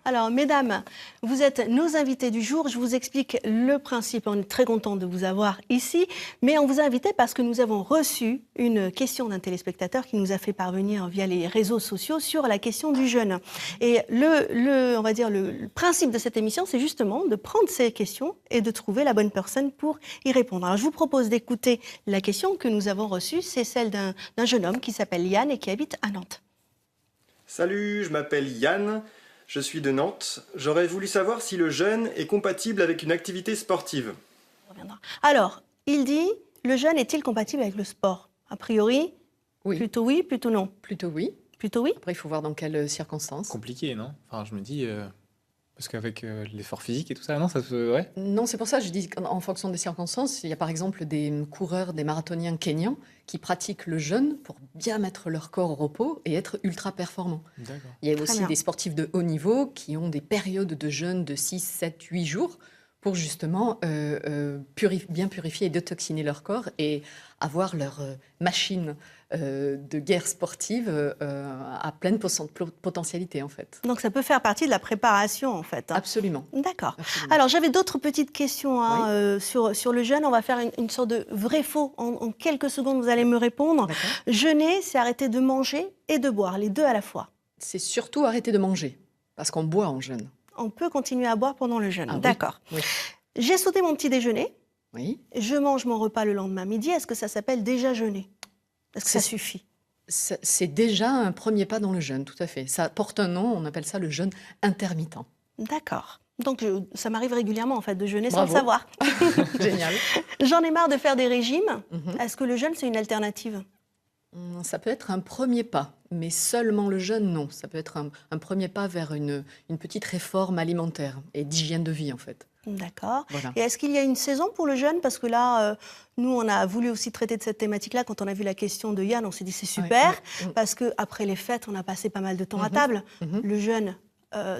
Alors, mesdames, vous êtes nos invités du jour. Je vous explique le principe. On est très content de vous avoir ici. Mais on vous a invité parce que nous avons reçu une question d'un téléspectateur qui nous a fait parvenir via les réseaux sociaux sur la question du jeûne. Et on va dire le principe de cette émission, c'est justement de prendre ces questions et de trouver la bonne personne pour y répondre. Alors, je vous propose d'écouter la question que nous avons reçue. C'est celle d'un jeune homme qui s'appelle Yann et qui habite à Nantes. Salut, je m'appelle Yann. Je suis de Nantes. J'aurais voulu savoir si le jeûne est compatible avec une activité sportive. Alors, il dit, le jeûne est-il compatible avec le sport? A priori, oui, plutôt non. Plutôt oui. Plutôt oui. Après, il faut voir dans quelles circonstances. Compliqué, non? Enfin, je me dis, parce qu'avec l'effort physique et tout ça, non, ça se... Ouais. Non, c'est pour ça que je dis qu'en fonction des circonstances, il y a par exemple des coureurs, des marathoniens kenyans qui pratiquent le jeûne pour bien mettre leur corps au repos et être ultra performants. Il y a aussi des sportifs de haut niveau qui ont des périodes de jeûne de 6, 7, 8 jours pour justement bien purifier et détoxiner leur corps et avoir leur machine de guerre sportive à pleine potentialité en fait. Donc ça peut faire partie de la préparation en fait. Absolument. D'accord. Alors j'avais d'autres petites questions sur le jeûne. On va faire une sorte de vrai-faux. En quelques secondes, vous allez me répondre. Jeûner, c'est arrêter de manger et de boire, les deux à la fois. C'est surtout arrêter de manger, parce qu'on boit en jeûne. On peut continuer à boire pendant le jeûne. Ah, d'accord. Oui. J'ai sauté mon petit déjeuner. Oui. Je mange mon repas le lendemain midi. Est-ce que ça s'appelle déjà jeûner? Est-ce que ça suffit? C'est déjà un premier pas dans le jeûne, tout à fait. Ça porte un nom, on appelle ça le jeûne intermittent. D'accord. Donc ça m'arrive régulièrement en fait de jeûner Bravo. sans le savoir. Génial. J'en ai marre de faire des régimes. Est-ce que le jeûne c'est une alternative? Ça peut être un premier pas, mais seulement le jeûne, non. Ça peut être un premier pas vers une petite réforme alimentaire et d'hygiène de vie, en fait. D'accord. Voilà. Et est-ce qu'il y a une saison pour le jeûne? Parce que là, nous, on a voulu aussi traiter de cette thématique-là. Quand on a vu la question de Yann, on s'est dit c'est super, parce qu'après les fêtes, on a passé pas mal de temps à table. Le jeûne,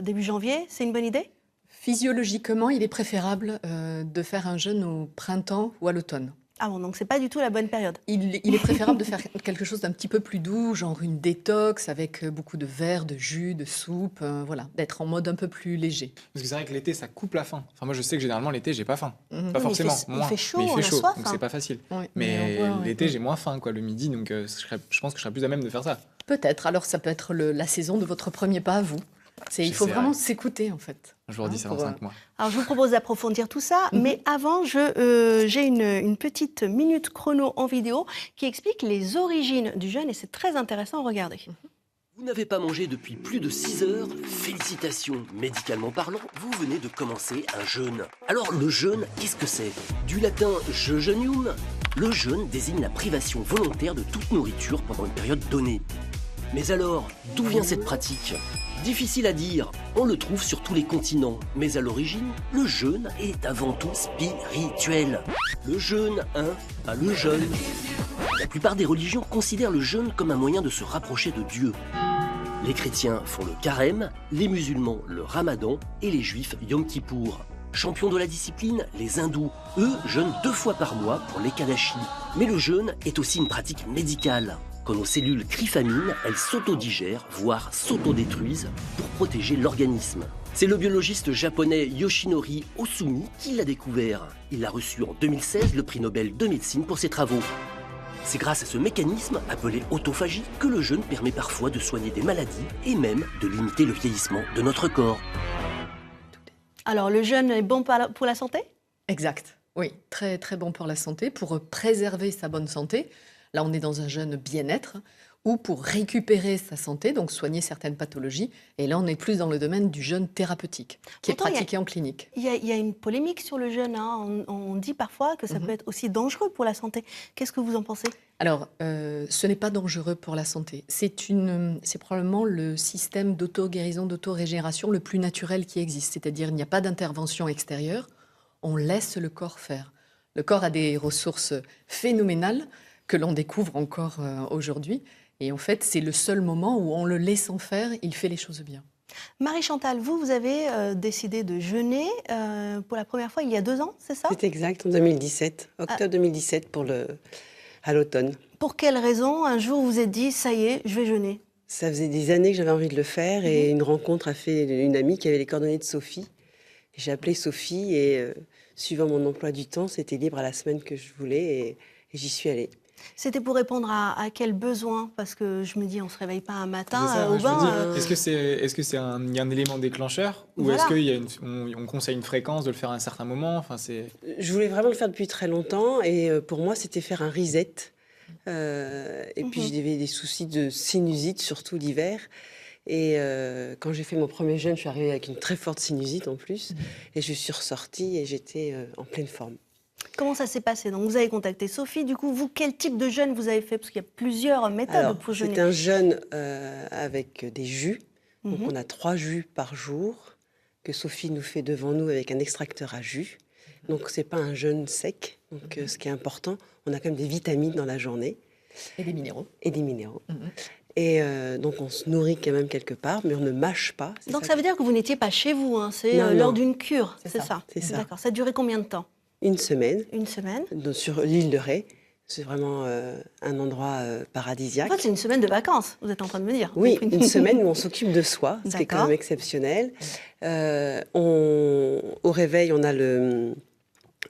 début janvier, c'est une bonne idée? Physiologiquement, il est préférable de faire un jeûne au printemps ou à l'automne. Ah bon, donc c'est pas du tout la bonne période. Il est préférable de faire quelque chose d'un petit peu plus doux, genre une détox avec beaucoup de verre, de jus, de soupe, voilà, d'être en mode un peu plus léger. Parce que c'est vrai que l'été, ça coupe la faim. Enfin, moi, je sais que généralement, l'été, j'ai pas faim. Pas Oui, forcément, il fait chaud, mais il on fait a chaud, soif, donc hein. c'est pas facile. Oui, Mais on voit, l'été, j'ai moins faim, quoi, le midi, donc je pense que je serais plus à même de faire ça. Peut-être, alors ça peut être la saison de votre premier pas à vous. Il faut vraiment s'écouter, en fait. Je vous redis ça dans 5 mois. Alors, je vous propose d'approfondir tout ça, mais avant, j'ai une petite minute chrono en vidéo qui explique les origines du jeûne et c'est très intéressant, regardez. Vous n'avez pas mangé depuis plus de 6 heures? Félicitations! Médicalement parlant, vous venez de commencer un jeûne. Alors, le jeûne, qu'est-ce que c'est? Du latin jejunium, le jeûne désigne la privation volontaire de toute nourriture pendant une période donnée. Mais alors, d'où vient cette pratique? Difficile à dire, on le trouve sur tous les continents, mais à l'origine, le jeûne est avant tout spirituel. Le jeûne, pas le jeûne. La plupart des religions considèrent le jeûne comme un moyen de se rapprocher de Dieu. Les chrétiens font le carême, les musulmans le ramadan et les juifs Yom Kippour. Champions de la discipline, les hindous, eux, jeûnent 2 fois par mois pour l'ékadashi. Mais le jeûne est aussi une pratique médicale. Quand nos cellules crient famine, elles s'autodigèrent, voire s'autodétruisent pour protéger l'organisme. C'est le biologiste japonais Yoshinori Ohsumi qui l'a découvert. Il a reçu en 2016 le prix Nobel de médecine pour ses travaux. C'est grâce à ce mécanisme, appelé autophagie, que le jeûne permet parfois de soigner des maladies et même de limiter le vieillissement de notre corps. Alors, le jeûne est bon pour la santé? Exact, oui, très très bon pour la santé, pour préserver sa bonne santé. Là, on est dans un jeûne bien-être, ou pour récupérer sa santé, donc soigner certaines pathologies. Et là, on est plus dans le domaine du jeûne thérapeutique, qui est pratiqué en clinique. Il y a une polémique sur le jeûne. Hein. On dit parfois que ça peut être aussi dangereux pour la santé. Qu'est-ce que vous en pensez? Alors, ce n'est pas dangereux pour la santé. C'est probablement le système d'auto-guérison, d'auto-régénération le plus naturel qui existe. C'est-à-dire, il n'y a pas d'intervention extérieure. On laisse le corps faire. Le corps a des ressources phénoménales que l'on découvre encore aujourd'hui. Et en fait, c'est le seul moment où, en le laissant faire, il fait les choses bien. Marie-Chantal, vous avez décidé de jeûner pour la première fois il y a 2 ans, c'est ça? C'est exact, en 2017, octobre 2017 à l'automne. Pour quelle raison, un jour, vous vous êtes dit, ça y est, je vais jeûner? Ça faisait des années que j'avais envie de le faire et une rencontre a fait une amie qui avait les coordonnées de Sophie. J'ai appelé Sophie et suivant mon emploi du temps, c'était libre à la semaine que je voulais et j'y suis allée. C'était pour répondre à quel besoin? Parce que je me dis, on ne se réveille pas un matin C'est ça, au moi, je me bain. dis, est-ce que il y a un élément déclencheur ou Voilà. est-ce qu'il y a on conseille une fréquence de le faire à un certain moment? Enfin, Je voulais vraiment le faire depuis très longtemps et pour moi, c'était faire un reset. Et puis j'avais des soucis de sinusite, surtout l'hiver. Et quand j'ai fait mon premier jeûne, je suis arrivée avec une très forte sinusite en plus. Et je suis ressortie et j'étais en pleine forme. Comment ça s'est passé? Donc, vous avez contacté Sophie. Du coup, vous, quel type de jeûne vous avez fait? Parce qu'il y a plusieurs méthodes Alors, pour c'est jeûner. un jeûne avec des jus. Donc on a 3 jus par jour que Sophie nous fait devant nous avec un extracteur à jus. Donc c'est pas un jeûne sec. Donc ce qui est important, on a quand même des vitamines dans la journée. Et des minéraux. Et des minéraux. Et donc on se nourrit quand même quelque part, mais on ne mâche pas. C'est Donc, ça veut dire que vous n'étiez pas chez vous, hein. C'est Non, lors non. d'une cure, C'est c'est ça. ça? C'est ça. D'accord. Ça a duré combien de temps? Une semaine Une semaine? sur l'île de Ré. C'est vraiment un endroit paradisiaque. En fait, c'est une semaine de vacances, vous êtes en train de me dire. Oui, une semaine où on s'occupe de soi, ce qui est quand D'accord. même exceptionnel. Au réveil, on a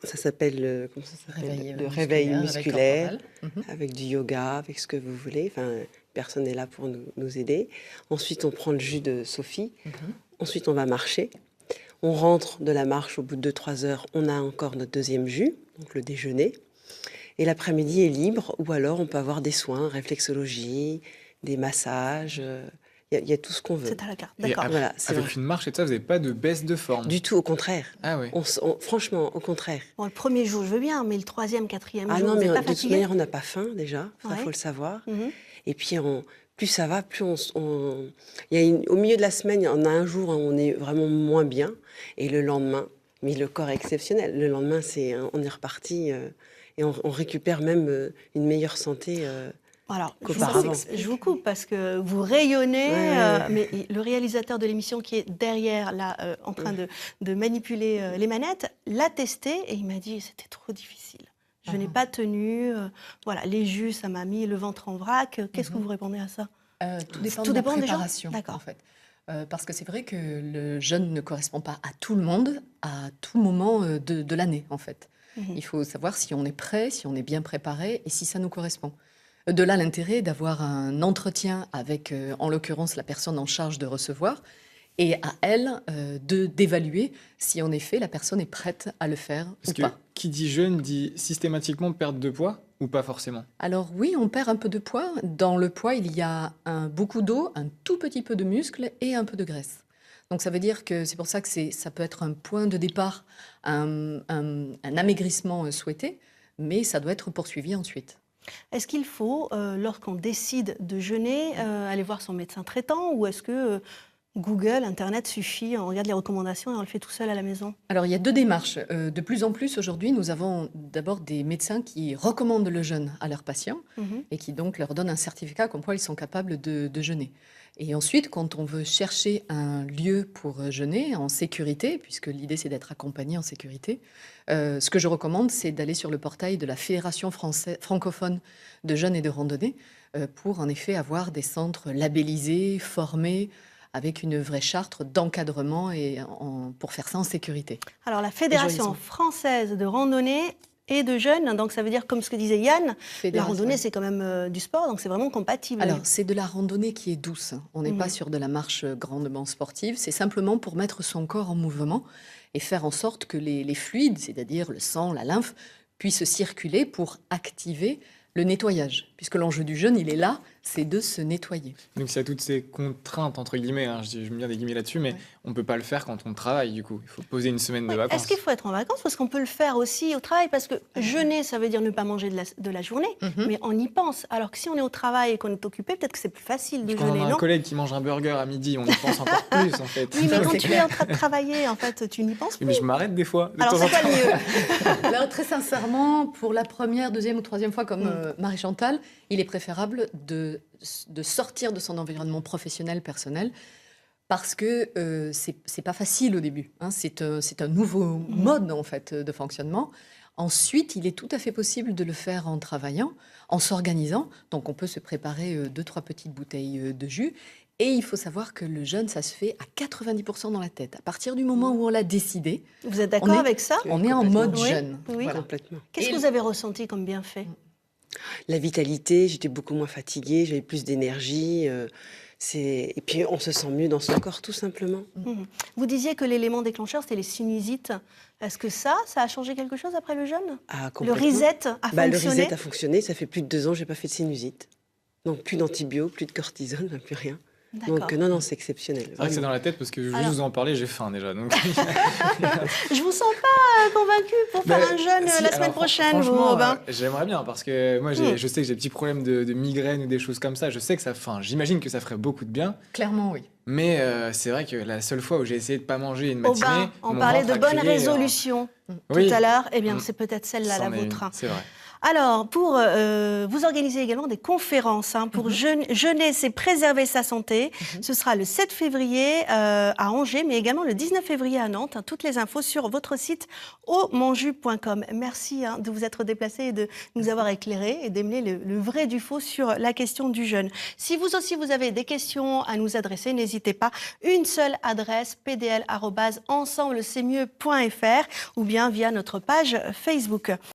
ça s'appelle comment ça s'appelle le réveil musculaire, avec du yoga, avec ce que vous voulez. Enfin, personne n'est là pour nous aider. Ensuite, on prend le jus de Sophie. Ensuite, on va marcher. On rentre de la marche au bout de 2-3 heures. On a encore notre deuxième jus, donc le déjeuner. Et l'après-midi est libre, ou alors on peut avoir des soins, réflexologie, des massages. Il y a tout ce qu'on veut. C'est à la carte, Et d'accord. Voilà, c'est avec vrai. une marche et tout ça, vous n'avez pas de baisse de forme? Du tout, au contraire. Ah oui. Franchement, au contraire. Bon, le premier jour, je veux bien, mais le troisième, quatrième Ah jour, non, vous mais n'êtes pas de toute fatigué? manière, on n'a pas faim déjà, il Ouais. faut le savoir. Mhm. Et puis, plus ça va, plus il y a au milieu de la semaine, on a un jour où on est vraiment moins bien, et le lendemain, mais le corps est exceptionnel. Le lendemain, on est reparti, et on récupère même une meilleure santé. Alors, qu'auparavant. je vous coupe parce que vous rayonnez, Ouais. mais le réalisateur de l'émission qui est derrière, là, en train de manipuler les manettes, l'a testé et il m'a dit c'était trop difficile. Je n'ai pas tenu. Voilà, les jus, ça m'a mis le ventre en vrac. Qu'est-ce que vous répondez à ça? Tout dépend Tout de la dépend des gens? préparation, D'accord. en fait. Parce que c'est vrai que le jeûne ne correspond pas à tout le monde, à tout moment de l'année, en fait. Il faut savoir si on est prêt, si on est bien préparé et si ça nous correspond. De là, l'intérêt d'avoir un entretien avec, en l'occurrence, la personne en charge de recevoir et à elle d'évaluer si, en effet, la personne est prête à le faire Parce ou que pas. qui dit jeûne dit systématiquement perte de poids ou pas forcément? Alors oui, on perd un peu de poids. Dans le poids, il y a beaucoup d'eau, un tout petit peu de muscle et un peu de graisse. Donc ça veut dire que c'est pour ça que ça peut être un point de départ, un amaigrissement souhaité, mais ça doit être poursuivi ensuite. Est-ce qu'il faut, lorsqu'on décide de jeûner, aller voir son médecin traitant ou est-ce que Google, Internet suffit, on regarde les recommandations et on le fait tout seul à la maison? Alors il y a deux démarches. De plus en plus aujourd'hui, nous avons d'abord des médecins qui recommandent le jeûne à leurs patients et qui donc leur donnent un certificat comme quoi ils sont capables de jeûner. Et ensuite, quand on veut chercher un lieu pour jeûner en sécurité, puisque l'idée c'est d'être accompagné en sécurité, ce que je recommande, c'est d'aller sur le portail de la Fédération francophone de jeûne et de randonnée pour en effet avoir des centres labellisés, formés, avec une vraie charte d'encadrement pour faire ça en sécurité. Alors la Fédération française de randonnée et de jeûne, donc ça veut dire, comme ce que disait Yann, la randonnée c'est quand même du sport, donc c'est vraiment compatible. Alors c'est de la randonnée qui est douce, on n'est pas sur de la marche grandement sportive, c'est simplement pour mettre son corps en mouvement et faire en sorte que les fluides, c'est-à-dire le sang, la lymphe, puissent circuler pour activer le nettoyage, puisque l'enjeu du jeûne, il est là, c'est de se nettoyer. Donc il y a toutes ces contraintes, entre guillemets, hein, je mets bien des guillemets là-dessus, mais on ne peut pas le faire quand on travaille, du coup. Il faut poser une semaine de vacances. Est-ce qu'il faut être en vacances? Parce qu'on peut le faire aussi au travail, parce que jeûner, ça veut dire ne pas manger de la journée, mais on y pense. Alors que si on est au travail et qu'on est occupé, peut-être que c'est plus facile de Quand jeûner, on a un non? collègue qui mange un burger à midi, on y pense encore plus, en fait. Oui, mais quand tu es en train de travailler, en fait, tu n'y penses Oui, plus. mais je m'arrête des fois, de Alors temps en c'est quoi temps. le mieux? Là, très sincèrement, pour la première, deuxième ou troisième fois comme Marie-Chantal, il est préférable de sortir de son environnement professionnel, personnel, parce que c'est pas facile au début. Hein. C'est un nouveau mode en fait de fonctionnement. Ensuite, il est tout à fait possible de le faire en travaillant, en s'organisant. Donc, on peut se préparer 2-3 petites bouteilles de jus. Et il faut savoir que le jeûne, ça se fait à 90% dans la tête. À partir du moment où on l'a décidé, vous êtes d'accord avec ça? On est en mode Oui, jeûne. oui. Voilà. Complètement. Qu'est-ce que vous avez ressenti comme bienfait? La vitalité, j'étais beaucoup moins fatiguée, j'avais plus d'énergie. Et puis on se sent mieux dans son corps, tout simplement. Vous disiez que l'élément déclencheur, c'était les sinusites. Est-ce que ça a changé quelque chose après le jeûne? Ah, Le reset a fonctionné? Le reset a fonctionné, ça fait plus de 2 ans que je n'ai pas fait de sinusite. Donc plus d'antibio, plus de cortisone, plus rien. Donc non, c'est exceptionnel. C'est vrai que c'est dans la tête parce que juste vous en parler, j'ai faim déjà. Donc... Je vous sens pas convaincu pour faire un jeûne la semaine prochaine, vous, Robin. J'aimerais bien parce que moi, je sais que j'ai des petits problèmes de migraine ou des choses comme ça. Je sais que j'imagine que ça ferait beaucoup de bien. Clairement, oui. Mais c'est vrai que la seule fois où j'ai essayé de pas manger une matinée, on parlait de bonnes résolutions tout à l'heure. Eh bien, c'est peut-être celle-là la vôtre. C'est vrai. Alors, pour vous organisez également des conférences. Pour jeûner, c'est préserver sa santé. Ce sera le 7 février à Angers, mais également le 19 février à Nantes. Toutes les infos sur votre site aumonjus.com. Merci de vous être déplacé et de nous avoir éclairé et d'émener le vrai du faux sur la question du jeûne. Si vous aussi, vous avez des questions à nous adresser, n'hésitez pas. Une seule adresse, pdl@ensemblec'estmieux.fr ou bien via notre page Facebook.